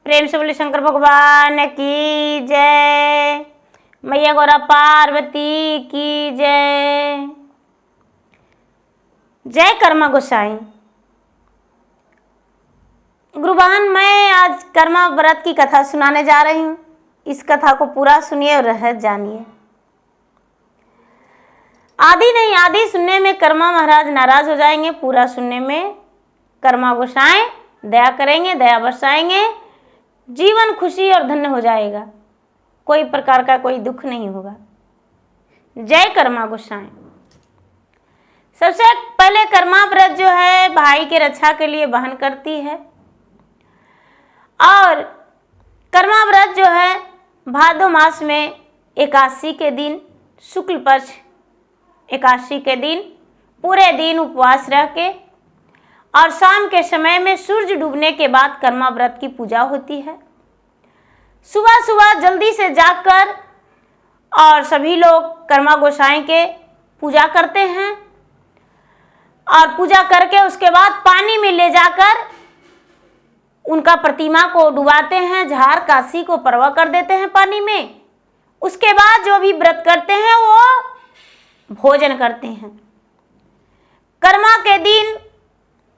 प्रेम से बोले शंकर भगवान की जय। मैया गौरा पार्वती की जय। जय कर्मा गोसाई। गुरुबान, मैं आज कर्मा व्रत की कथा सुनाने जा रही हूँ। इस कथा को पूरा सुनिए और रहस्य जानिए। आधी नहीं आधी सुनने में कर्मा महाराज नाराज हो जाएंगे, पूरा सुनने में कर्मा गोसाई दया करेंगे, दया बरसाएंगे, जीवन खुशी और धन्य हो जाएगा, कोई प्रकार का कोई दुख नहीं होगा। जय कर्मा गोसाई। सबसे पहले कर्मा व्रत जो है भाई के रक्षा के लिए बहन करती है, और कर्मा व्रत जो है भादो मास में एकादशी के दिन, शुक्ल पक्ष एकादशी के दिन पूरे दिन उपवास रह के और शाम के समय में सूर्य डूबने के बाद कर्मा व्रत की पूजा होती है। सुबह सुबह जल्दी से जागकर और सभी लोग कर्मा गोसाई के पूजा करते हैं, और पूजा करके उसके बाद पानी में ले जाकर उनका प्रतिमा को डुबाते हैं, झाड़ काशी को परवा कर देते हैं पानी में। उसके बाद जो भी व्रत करते हैं वो भोजन करते हैं। कर्मा के दिन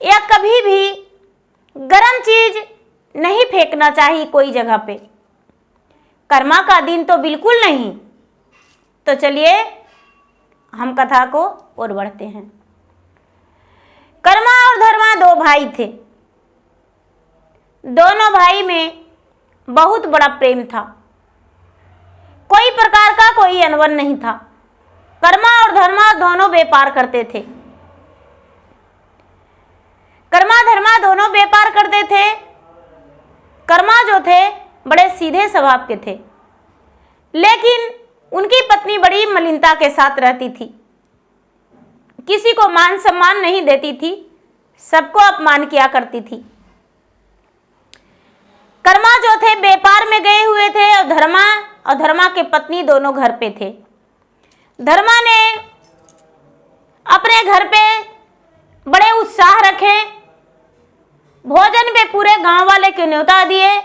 या कभी भी गरम चीज नहीं फेंकना चाहिए कोई जगह पे। कर्मा का दिन तो बिल्कुल नहीं। तो चलिए हम कथा को और बढ़ते हैं। कर्मा और धर्मा दो भाई थे। दोनों भाई में बहुत बड़ा प्रेम था, कोई प्रकार का कोई अनबन नहीं था। कर्मा और धर्मा दोनों व्यापार करते थे। कर्मा धर्मा दोनों व्यापार करते थे। कर्मा जो थे बड़े सीधे स्वभाव के थे, लेकिन उनकी पत्नी बड़ी मलिनता के साथ रहती थी, किसी को मान सम्मान नहीं देती थी, सबको अपमान किया करती थी। कर्मा जो थे व्यापार में गए हुए थे, और धर्मा के पत्नी दोनों घर पे थे। धर्मा ने अपने घर पे बड़े उत्साह रखे, भोजन पे पूरे गांव वाले के न्योता दिए,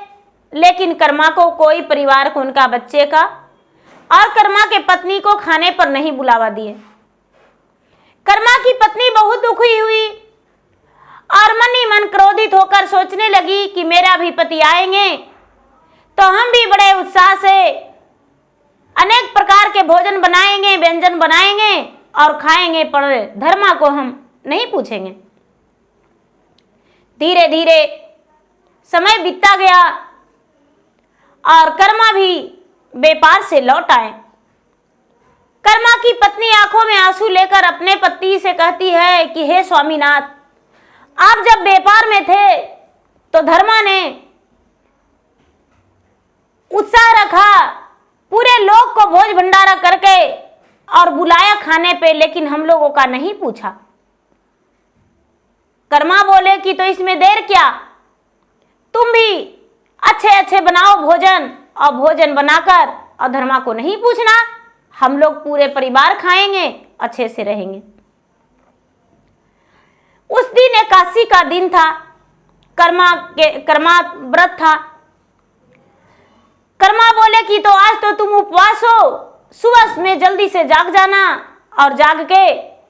लेकिन कर्मा को कोई परिवार को उनका बच्चे का और कर्मा के पत्नी को खाने पर नहीं बुलावा दिए। कर्मा की पत्नी बहुत दुखी हुई और मन ही मन क्रोधित होकर सोचने लगी कि मेरा भी पति आएंगे तो हम भी बड़े उत्साह से अनेक प्रकार के भोजन बनाएंगे, व्यंजन बनाएंगे और खाएंगे, पर धर्मा को हम नहीं पूछेंगे। धीरे धीरे समय बीतता गया और कर्मा भी व्यापार से लौट आए। कर्मा की पत्नी आंखों में आंसू लेकर अपने पति से कहती है कि हे स्वामीनाथ, आप जब व्यापार में थे तो धर्मा ने उत्साह रखा, पूरे लोग को भोज भंडारा करके और बुलाया खाने पे, लेकिन हम लोगों का नहीं पूछा। कर्मा बोले कि तो इसमें देर क्या, तुम भी अच्छे अच्छे बनाओ भोजन, और भोजन बनाकर और धर्मा को नहीं पूछना, हम लोग पूरे परिवार खाएंगे, अच्छे से रहेंगे। उस दिन एकादशी का दिन था, कर्मा व्रत था। कर्मा बोले कि तो आज तो तुम उपवास हो, सुबह में जल्दी से जाग जाना और जाग के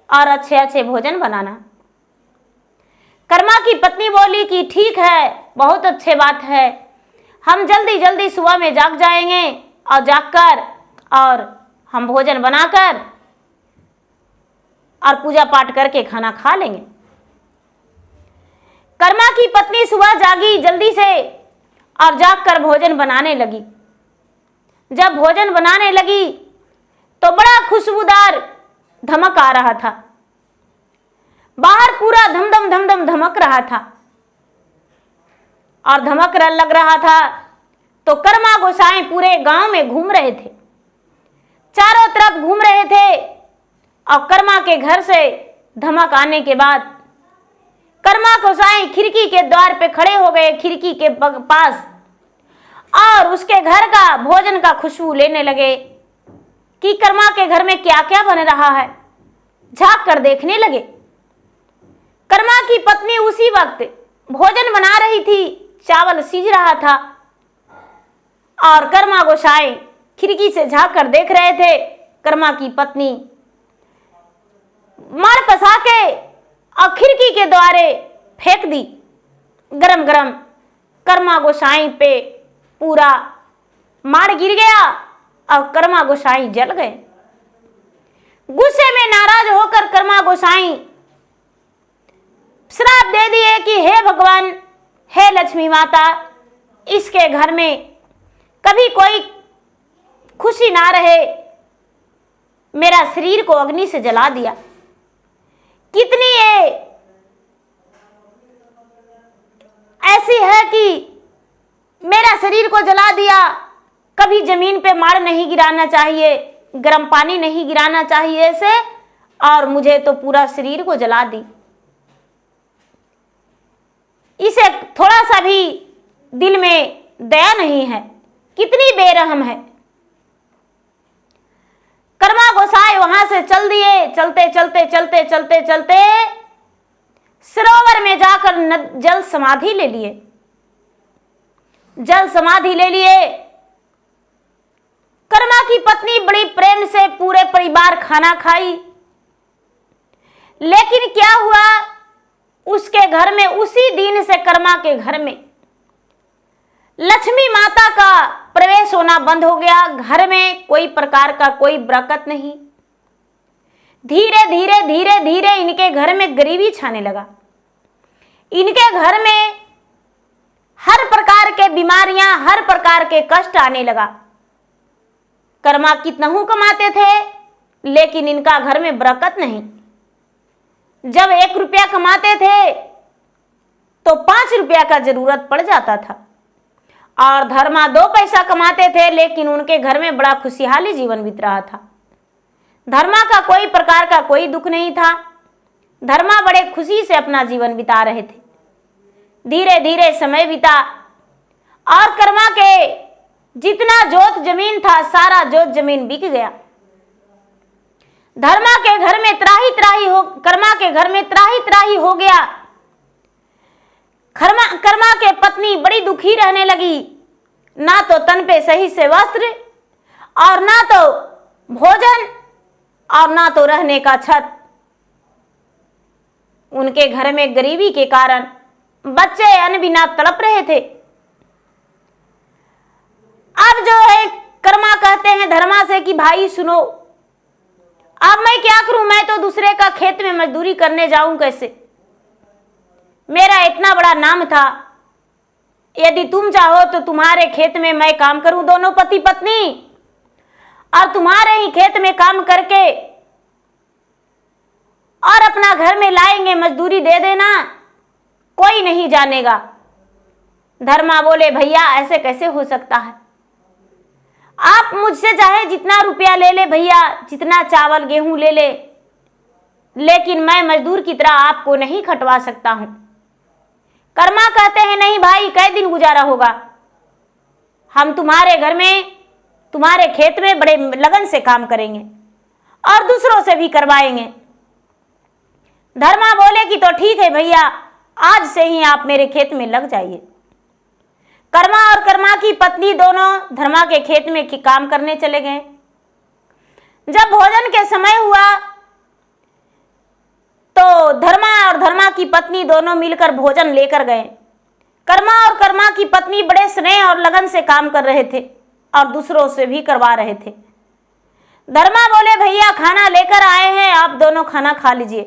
और अच्छे अच्छे भोजन बनाना। कर्मा की पत्नी बोली कि ठीक है, बहुत अच्छे बात है, हम जल्दी जल्दी सुबह में जाग जाएंगे और जागकर और हम भोजन बनाकर और पूजा पाठ करके खाना खा लेंगे। कर्मा की पत्नी सुबह जागी जल्दी से और जागकर भोजन बनाने लगी। जब भोजन बनाने लगी तो बड़ा खुशबूदार धमक आ रहा था, बाहर पूरा धमधम धमधम धमक रहा था, और धमक लग रहा था तो कर्मा गोसाई पूरे गांव में घूम रहे थे, चारों तरफ घूम रहे थे। और कर्मा के घर से धमक आने के बाद कर्मा गोसाई खिड़की के द्वार पे खड़े हो गए, खिड़की के पास, और उसके घर का भोजन का खुशबू लेने लगे कि कर्मा के घर में क्या क्या बन रहा है। झांक कर देखने लगे। कर्मा की पत्नी उसी वक्त भोजन बना रही थी, चावल सीज रहा था और कर्मा गोसाई खिड़की से झांक कर देख रहे थे। कर्मा की पत्नी मार पसा के और खिड़की के द्वारे फेंक दी गरम गरम। कर्मा गोसाई पे पूरा मार गिर गया और कर्मा गोसाई जल गए। गुस्से में नाराज होकर कर्मा गोसाई श्राप दे दिए कि हे भगवान, हे लक्ष्मी माता, इसके घर में कभी कोई खुशी ना रहे, मेरा शरीर को अग्नि से जला दिया। कितनी ये ऐसी है कि मेरा शरीर को जला दिया, कभी जमीन पे मार नहीं गिराना चाहिए, गर्म पानी नहीं गिराना चाहिए ऐसे, और मुझे तो पूरा शरीर को जला दी। इसे थोड़ा सा भी दिल में दया नहीं है, कितनी बेरहम है। कर्मा गोसाई वहां से चल दिए। चलते चलते चलते चलते चलते सरोवर में जाकर जल समाधि ले लिए। जल समाधि ले लिए। कर्मा की पत्नी बड़ी प्रेम से पूरे परिवार खाना खाई, लेकिन क्या हुआ, उसके घर में उसी दिन से कर्मा के घर में लक्ष्मी माता का प्रवेश होना बंद हो गया। घर में कोई प्रकार का कोई बरकत नहीं। धीरे धीरे धीरे धीरे इनके घर में गरीबी छाने लगा। इनके घर में हर प्रकार के बीमारियां, हर प्रकार के कष्ट आने लगा। कर्मा कितना कमाते थे, लेकिन इनका घर में बरकत नहीं। जब 1 रुपया कमाते थे तो 5 रुपया का जरूरत पड़ जाता था, और धर्मा 2 पैसा कमाते थे, लेकिन उनके घर में बड़ा खुशहाली जीवन बीत रहा था। धर्मा का कोई प्रकार का कोई दुख नहीं था। धर्मा बड़े खुशी से अपना जीवन बिता रहे थे। धीरे धीरे समय बीता और कर्मा के जितना जोत जमीन था, सारा जोत जमीन बिक गया। धर्मा के घर में कर्मा के घर में त्राही त्राही हो गया। कर्मा के पत्नी बड़ी दुखी रहने लगी। ना तो तन पे सही से वस्त्र, और ना तो भोजन, और ना तो रहने का छत। उनके घर में गरीबी के कारण बच्चे अन्न बिना तड़प रहे थे। अब जो है कर्मा कहते हैं धर्मा से कि भाई सुनो, अब मैं क्या करूं, मैं तो दूसरे का खेत में मजदूरी करने जाऊं कैसे? मेरा इतना बड़ा नाम था, यदि तुम चाहो तो तुम्हारे खेत में मैं काम करूं, दोनों पति पत्नी, और तुम्हारे ही खेत में काम करके और अपना घर में लाएंगे, मजदूरी दे देना, कोई नहीं जानेगा। धर्मा बोले भैया ऐसे कैसे हो सकता है? आप मुझसे चाहे जितना रुपया ले ले भैया, जितना चावल गेहूं ले ले, लेकिन मैं मजदूर की तरह आपको नहीं खटवा सकता हूं। कर्मा कहते हैं नहीं भाई, कई दिन गुजारा होगा, हम तुम्हारे घर में, तुम्हारे खेत में बड़े लगन से काम करेंगे और दूसरों से भी करवाएंगे। धर्मा बोले कि तो ठीक है भैया, आज से ही आप मेरे खेत में लग जाइए। कर्मा और कर्मा की पत्नी दोनों धर्मा के खेत में काम करने चले गए। जब भोजन के समय हुआ तो धर्मा और धर्मा की पत्नी दोनों मिलकर भोजन लेकर गए। कर्मा और कर्मा की पत्नी बड़े स्नेह और लगन से काम कर रहे थे और दूसरों से भी करवा रहे थे। धर्मा बोले भैया खाना लेकर आए हैं, आप दोनों खाना खा लीजिए।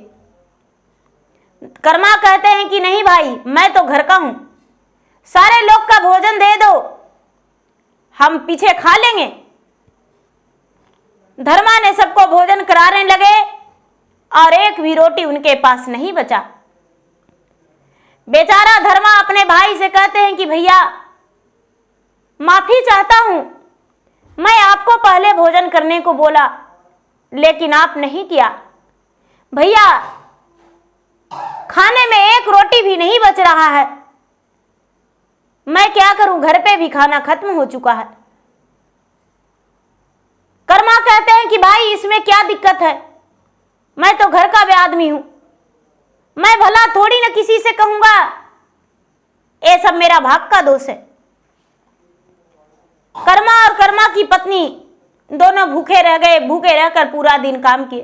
कर्मा कहते हैं कि नहीं भाई, मैं तो घर का हूं, सारे लोग का भोजन दे दो, हम पीछे खा लेंगे। धर्मा ने सबको भोजन कराने लगे और एक भी रोटी उनके पास नहीं बचा। बेचारा धर्मा अपने भाई से कहते हैं कि भैया माफी चाहता हूं, मैं आपको पहले भोजन करने को बोला, लेकिन आप नहीं किया। भैया खाने में एक रोटी भी नहीं बच रहा है, मैं क्या करूं, घर पे भी खाना खत्म हो चुका है। कर्मा कहते हैं कि भाई इसमें क्या दिक्कत है, मैं तो घर का भी आदमी हूं, मैं भला थोड़ी ना किसी से कहूंगा, ये सब मेरा भाग का दोष है। कर्मा और कर्मा की पत्नी दोनों भूखे रह गए। भूखे रहकर पूरा दिन काम किए।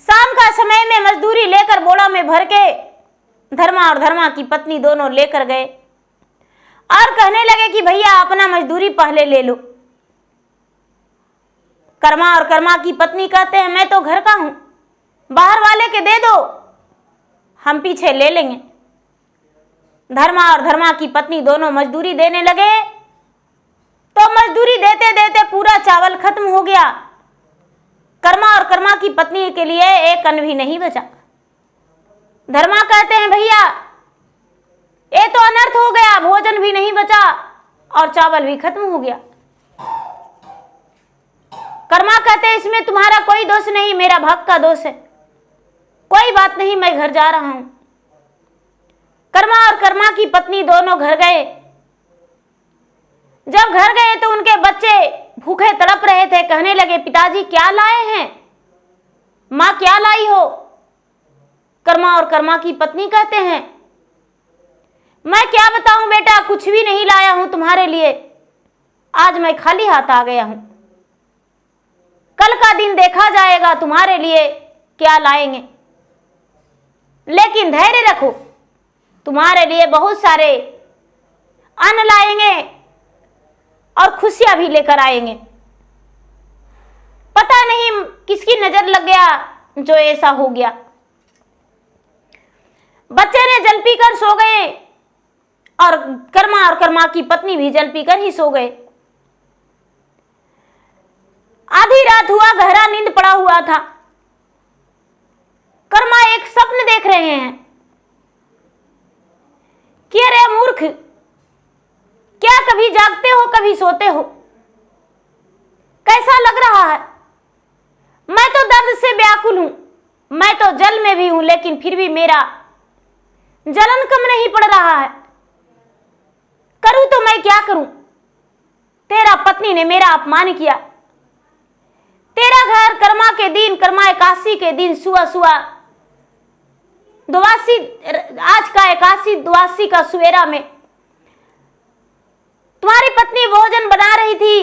शाम का समय में मजदूरी लेकर बोड़ा में भर के धर्मा और धर्मा की पत्नी दोनों लेकर गए और कहने लगे कि भैया अपना मजदूरी पहले ले लो। कर्मा और कर्मा की पत्नी कहते हैं मैं तो घर का हूं, बाहर वाले के दे दो, हम पीछे ले लेंगे। धर्मा और धर्मा की पत्नी दोनों मजदूरी देने लगे तो मजदूरी देते देते पूरा चावल खत्म हो गया। कर्मा और कर्मा की पत्नी के लिए एक अन्न भी नहीं बचा। धर्मा कहते हैं भैया ये तो अनर्थ हो गया, भोजन भी नहीं बचा और चावल भी खत्म हो गया। कर्मा कहते हैं इसमें तुम्हारा कोई दोष नहीं, मेरा भाग का दोष है, कोई बात नहीं, मैं घर जा रहा हूं। कर्मा और कर्मा की पत्नी दोनों घर गए। जब घर गए तो उनके बच्चे भूखे तड़प रहे थे। कहने लगे पिताजी क्या लाए हैं, मां क्या लाई हो। कर्मा और कर्मा की पत्नी कहते हैं मैं क्या बताऊं बेटा, कुछ भी नहीं लाया हूं तुम्हारे लिए, आज मैं खाली हाथ आ गया हूं, कल का दिन देखा जाएगा तुम्हारे लिए क्या लाएंगे, लेकिन धैर्य रखो, तुम्हारे लिए बहुत सारे अन्न लाएंगे और खुशियां भी लेकर आएंगे। पता नहीं किसकी नजर लग गया जो ऐसा हो गया। बच्चे ने जल पीकर सो गए और कर्मा की पत्नी भी जल पीकर ही सो गए। आधी रात हुआ, गहरा नींद पड़ा हुआ था। कर्मा एक स्वप्न देख रहे हैं कि अरे मूर्ख, क्या कभी जागते हो कभी सोते हो, कैसा लग रहा है, मैं तो दर्द से व्याकुल हूं, मैं तो जल में भी हूं लेकिन फिर भी मेरा जलन कम नहीं पड़ रहा है, करूं तो मैं क्या करूं, तेरा पत्नी ने मेरा अपमान किया, तेरा घर कर्मा के दिन, कर्मा एकादशी के दिन सुबह द्वादशी, आज का एकादशी द्वादशी का सवेरा में तुम्हारी पत्नी भोजन बना रही थी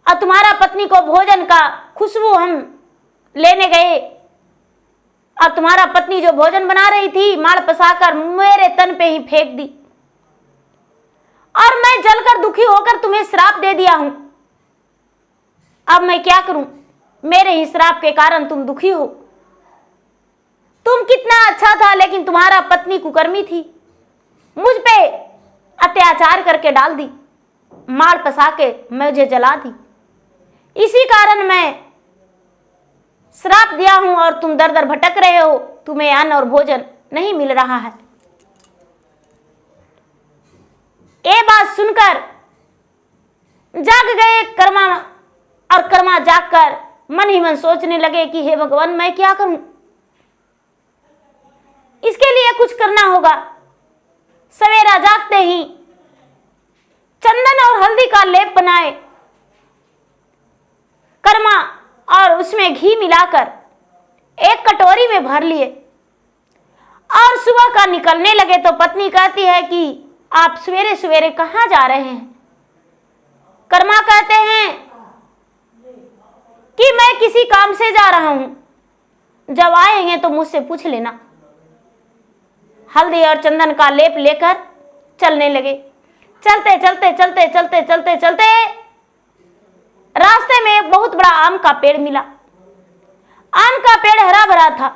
और तुम्हारा पत्नी को भोजन का खुशबू हम लेने गए और तुम्हारा पत्नी जो भोजन बना रही थी माड़ पसाकर मेरे तन पे ही फेंक दी और मैं जलकर दुखी होकर तुम्हें श्राप दे दिया हूं। अब मैं क्या करूं, मेरे ही श्राप के कारण तुम दुखी हो। तुम कितना अच्छा था लेकिन तुम्हारा पत्नी कुकर्मी थी, मुझ पे अत्याचार करके डाल दी, मार पसा के मुझे जला दी, इसी कारण मैं श्राप दिया हूं और तुम दर दर भटक रहे हो, तुम्हें अन्न और भोजन नहीं मिल रहा है। ये बात सुनकर जाग गए कर्मा और कर्मा जागकर मन ही मन सोचने लगे कि हे भगवान मैं क्या करूं, इसके लिए कुछ करना होगा। सवेरा जागते ही चंदन और हल्दी का लेप बनाए कर्मा और उसमें घी मिलाकर एक कटोरी में भर लिए और सुबह का निकलने लगे तो पत्नी कहती है कि आप सवेरे सवेरे कहां जा रहे हैं। कर्मा कहते हैं कि मैं किसी काम से जा रहा हूं, जब आएंगे तो मुझसे पूछ लेना। हल्दी और चंदन का लेप लेकर चलने लगे। चलते चलते चलते चलते चलते चलते रास्ते में एक बहुत बड़ा आम का पेड़ मिला। आम का पेड़ हरा भरा था।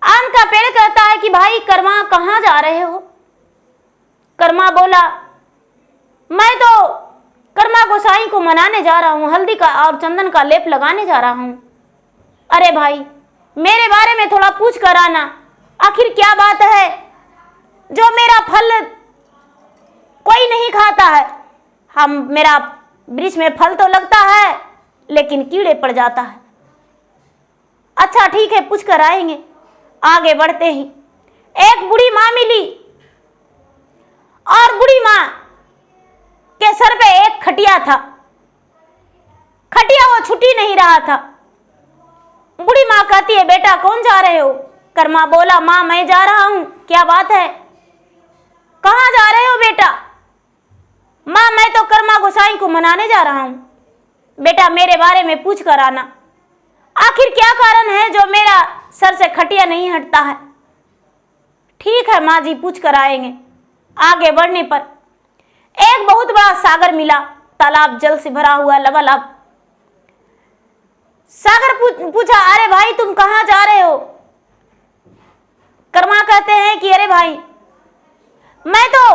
आम का पेड़ कहता है कि भाई कर्मा कहां जा रहे हो। कर्मा बोला मैं तो कर्मा गोसाई को मनाने जा रहा हूं, हल्दी का और चंदन का लेप लगाने जा रहा हूं। अरे भाई मेरे बारे में थोड़ा पूछ कर आना, आखिर क्या बात है जो मेरा फल कोई नहीं खाता है। मेरा वृक्ष में फल तो लगता है लेकिन कीड़े पड़ जाता है। अच्छा ठीक है पूछ कर आएंगे। आगे बढ़ते ही एक बूढ़ी माँ मिली और बूढ़ी माँ के सर पे एक खटिया था। खटिया वो छुट्टी नहीं रहा था। बूढ़ी माँ कहती है बेटा कौन जा रहे हो। कर्मा बोला माँ मैं जा रहा हूं। क्या बात है, कहां जा रहे हो बेटा। माँ मैं तो कर्मा गोसाई को मनाने जा रहा हूं। बेटा मेरे बारे में पूछ कर आना, आखिर क्या कारण है जो मेरा सर से खटिया नहीं हटता है। ठीक है माँ जी, पूछ कर आएंगे। आगे बढ़ने पर एक बहुत बड़ा सागर मिला, तालाब जल से भरा हुआ लबालब। सागर पूछा, अरे भाई तुम कहाँ जा रहे हो? कर्मा कहते हैं कि अरे भाई मैं तो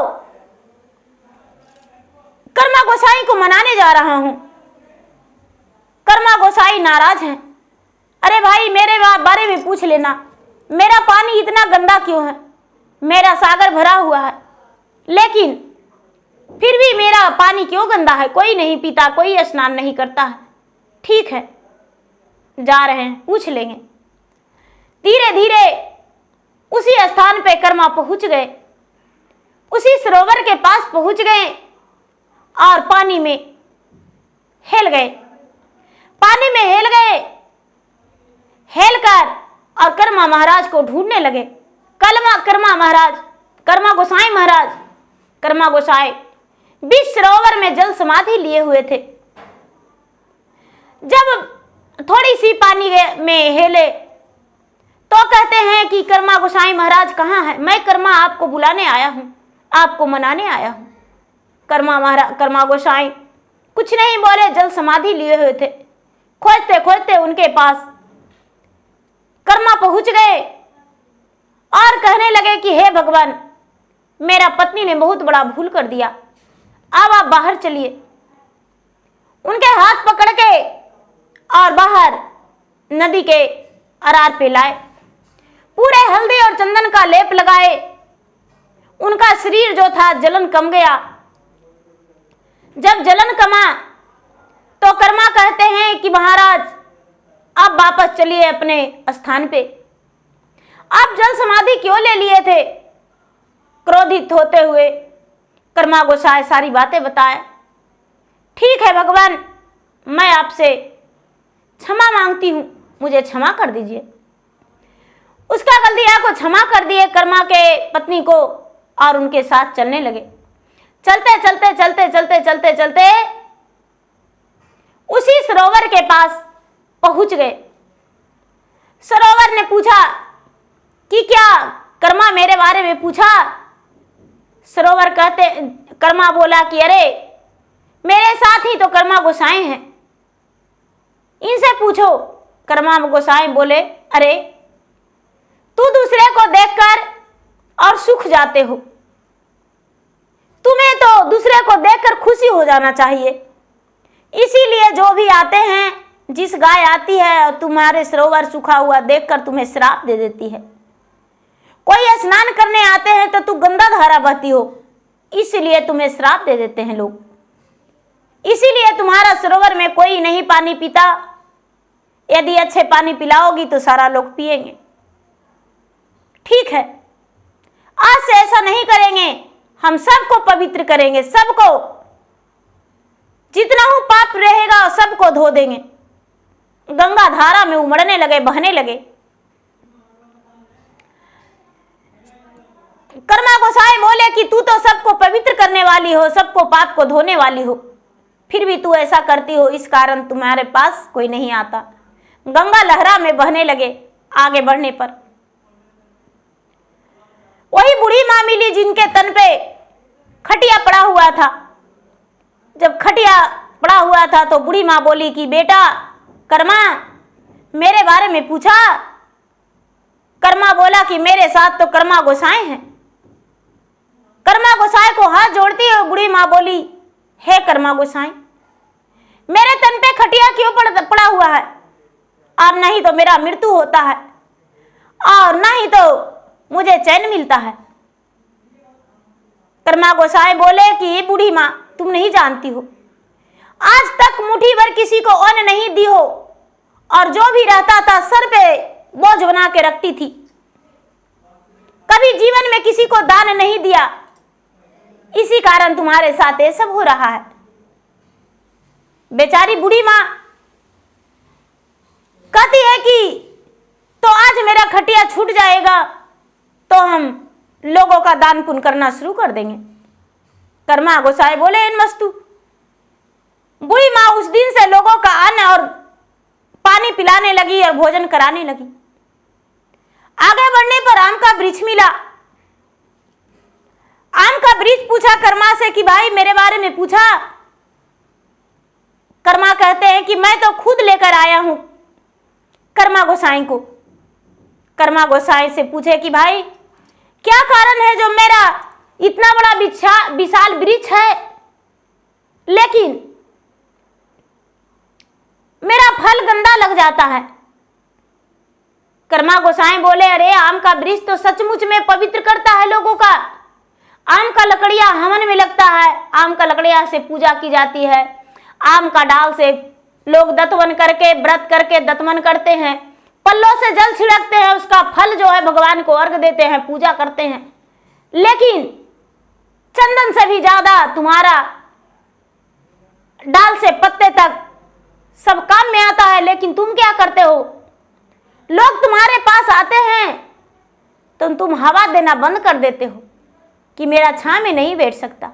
कर्मा गोसाई को मनाने जा रहा हूं। कर्मा गोसाई नाराज हैं। अरे भाई मेरे बारे में पूछ लेना, मेरा पानी इतना गंदा क्यों है? मेरा सागर भरा हुआ है, लेकिन फिर भी मेरा पानी क्यों गंदा है? कोई नहीं पीता, कोई स्नान नहीं करता है। ठीक है, जा रहे हैं, पूछ लेंगे। धीरे धीरे उसी स्थान पे कर्मा पहुंच गए, उसी सरोवर के पास पहुंच गए और पानी में हेल गए। पानी में हेल गए, हेल कर और कर्मा महाराज को ढूंढने लगे। कर्मा गोसाई बीच सरोवर में जल समाधि लिए हुए थे। जब थोड़ी सी पानी में हेले तो कहते हैं कि कर्मा गोसाई महाराज कहाँ है? मैं कर्मा आपको बुलाने आया हूं, आपको मनाने आया हूं। कर्मा गोसाई कुछ नहीं बोले, जल समाधि लिए हुए थे। खोजते खोजते उनके पास कर्मा पहुंच गए और कहने लगे कि हे भगवान, मेरा पत्नी ने बहुत बड़ा भूल कर दिया, अब आप बाहर चलिए। उनके हाथ पकड़ के और बाहर नदी के अरार पे लाए, पूरे हल्दी और चंदन का लेप लगाए। उनका शरीर जो था जलन कम गया। जब जलन कमा तो कर्मा कहते हैं कि महाराज अब वापस चलिए अपने स्थान पे। आप जल समाधि क्यों ले लिए थे? क्रोधित होते हुए कर्मा गोसाई सारी बातें बताए। ठीक है भगवान, मैं आपसे क्षमा मांगती हूं, मुझे क्षमा कर दीजिए। उसका गलतियां को क्षमा कर दिए कर्मा के पत्नी को और उनके साथ चलने लगे। चलते चलते चलते चलते चलते चलते उसी सरोवर के पास पहुंच गए। सरोवर ने पूछा कि क्या कर्मा मेरे बारे में पूछा? कर्मा बोला कि अरे मेरे साथ ही तो कर्मा गोसाई हैं, इनसे पूछो। कर्मा गोसाई बोले, अरे तू दूसरे को देखकर और सुख जाते हो, तुम्हें तो दूसरे को देखकर खुशी हो जाना चाहिए। इसीलिए जो भी आते हैं, जिस गाय आती है और तुम्हारे सरोवर सूखा हुआ देखकर तुम्हें श्राप दे देती है। कोई स्नान करने आते हैं तो तू गंदा धारा बहती हो, इसलिए तुम्हें श्राप दे देते हैं लोग। इसीलिए तुम्हारा सरोवर में कोई नहीं पानी पीता। यदि अच्छे पानी पिलाओगी तो सारा लोग पिएंगे। ठीक है, आज से ऐसा नहीं करेंगे, हम सबको पवित्र करेंगे, सबको जितना हूं पाप रहेगा सबको धो देंगे। गंगा धारा में उमड़ने लगे, बहने लगे। कर्मा गोसाई बोले कि तू तो सबको पवित्र करने वाली हो, सबको पाप को धोने वाली हो, फिर भी तू ऐसा करती हो, इस कारण तुम्हारे पास कोई नहीं आता। गंगा लहरा में बहने लगे। आगे बढ़ने पर वही बूढ़ी मां मिली जिनके तन पे खटिया पड़ा हुआ था। जब खटिया पड़ा हुआ था तो बूढ़ी मां बोली कि बेटा कर्मा मेरे बारे में पूछा? कर्मा बोला कि मेरे साथ तो कर्मा गोसाई हैं। कर्मा गोसाई को हाथ जोड़ती है बूढ़ी मां बोली, हे कर्मा गोसाई, मेरे तन पे खटिया क्यों पड़ा हुआ है? और नहीं तो मेरा मृत्यु होता है और नहीं तो मुझे चैन मिलता है। कर्मा गोसाई बोले कि बूढ़ी मां तुम नहीं जानती हो, आज तक मुट्ठी भर किसी को अन्न नहीं दी हो और जो भी रहता था सर पे बोझ बना के रखती थी। कभी जीवन में किसी को दान नहीं दिया, इसी कारण तुम्हारे साथ ये सब हो रहा है। बेचारी बूढ़ी मां कहती है कि तो आज मेरा खटिया छूट जाएगा तो हम लोगों का दान पुण्य करना शुरू कर देंगे। कर्मा गोसाई बोले, इन वस्तु बूढ़ी माँ उस दिन से लोगों का अन्न और पानी पिलाने लगी और भोजन कराने लगी। आगे बढ़ने पर आम का वृक्ष मिला। आम का वृक्ष पूछा कर्मा से कि भाई मेरे बारे में पूछा। कर्मा कहते हैं कि मैं तो खुद लेकर आया हूं कर्मा गोसाई को। कर्मा गोसाई से पूछे कि भाई क्या कारण है जो मेरा इतना बड़ा विशाल वृक्ष है लेकिन मेरा फल गंदा लग जाता है। कर्मा गोसाई बोले, अरे आम का वृक्ष तो सचमुच में पवित्र करता है लोगों का। आम का लकड़ियां हवन में लगता है, आम का लकड़ियां से पूजा की जाती है, आम का डाल से लोग दतवन करके व्रत करके दतवन करते हैं, पल्लों से जल छिड़कते हैं, उसका फल जो है भगवान को अर्घ देते हैं, पूजा करते हैं। लेकिन चंदन से भी ज्यादा तुम्हारा डाल से पत्ते तक सब काम में आता है, लेकिन तुम क्या करते हो? लोग तुम्हारे पास आते हैं तो तुम हवा देना बंद कर देते हो कि मेरा छांव में नहीं बैठ सकता।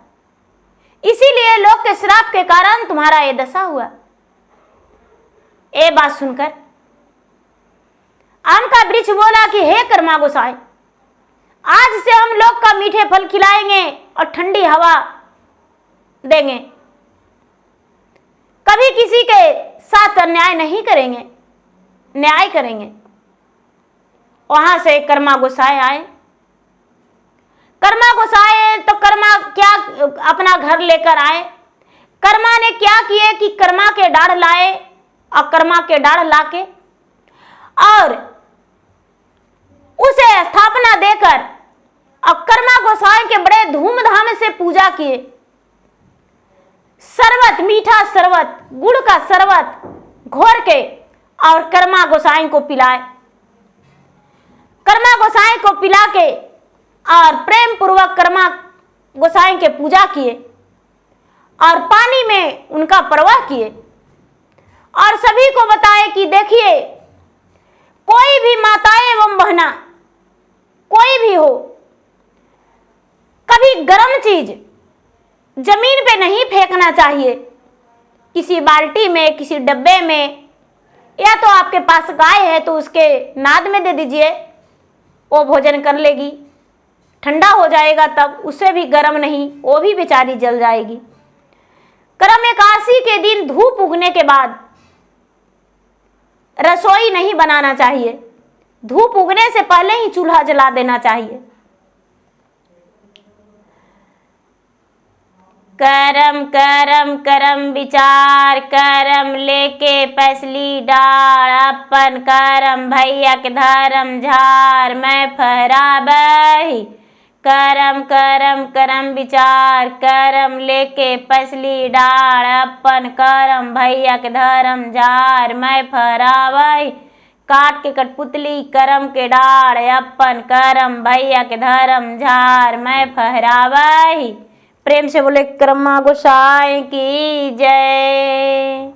इसीलिए लोग के श्राप के कारण तुम्हारा ये दशा हुआ। ये बात सुनकर आम का वृक्ष बोला कि हे कर्मा गोसाई, आज से हम लोग का मीठे फल खिलाएंगे और ठंडी हवा देंगे, कभी किसी के साथ अन्याय नहीं करेंगे, न्याय करेंगे। वहां से कर्मा गोसाई आए। कर्मा गोसाई तो कर्मा क्या अपना घर लेकर आए। कर्मा ने क्या किए कि कर्मा के डाढ़ लाए और कर्मा के डाढ़ लाके और उसे स्थापना देकर और कर्मा गोसाई के बड़े धूमधाम से पूजा किए। शरबत, मीठा शरबत, गुड़ का शरबत घोर के और कर्मा गोसाई को पिलाए। कर्मा गोसाई को पिला के और प्रेम पूर्वक कर्मा गोसाई के पूजा किए और पानी में उनका प्रवाह किए और सभी को बताए कि देखिए, कोई भी माताएं एवं बहना कोई भी हो, कभी गर्म चीज जमीन पे नहीं फेंकना चाहिए। किसी बाल्टी में, किसी डब्बे में, या तो आपके पास गाय है तो उसके नाद में दे दीजिए, वो भोजन कर लेगी, ठंडा हो जाएगा तब, उससे भी गर्म नहीं, वो भी बेचारी जल जाएगी। कर्म एकादशी के दिन धूप उगने के बाद रसोई नहीं बनाना चाहिए, धूप उगने से पहले ही चूल्हा जला देना चाहिए। करम करम करम विचार, करम लेके पैसली डाल, अपन करम भैया के धर्म झार, मैं फहराबही। करम करम करम विचार, करम लेके पैसली डाल, अपन करम भैया के धर्म झार, मैं फहराबही। काट के कठपुतली करम के डाल, अपन करम भैया के धर्म झार, मैं फहराबही। प्रेम से बोले कर्मा गोसाई की जय।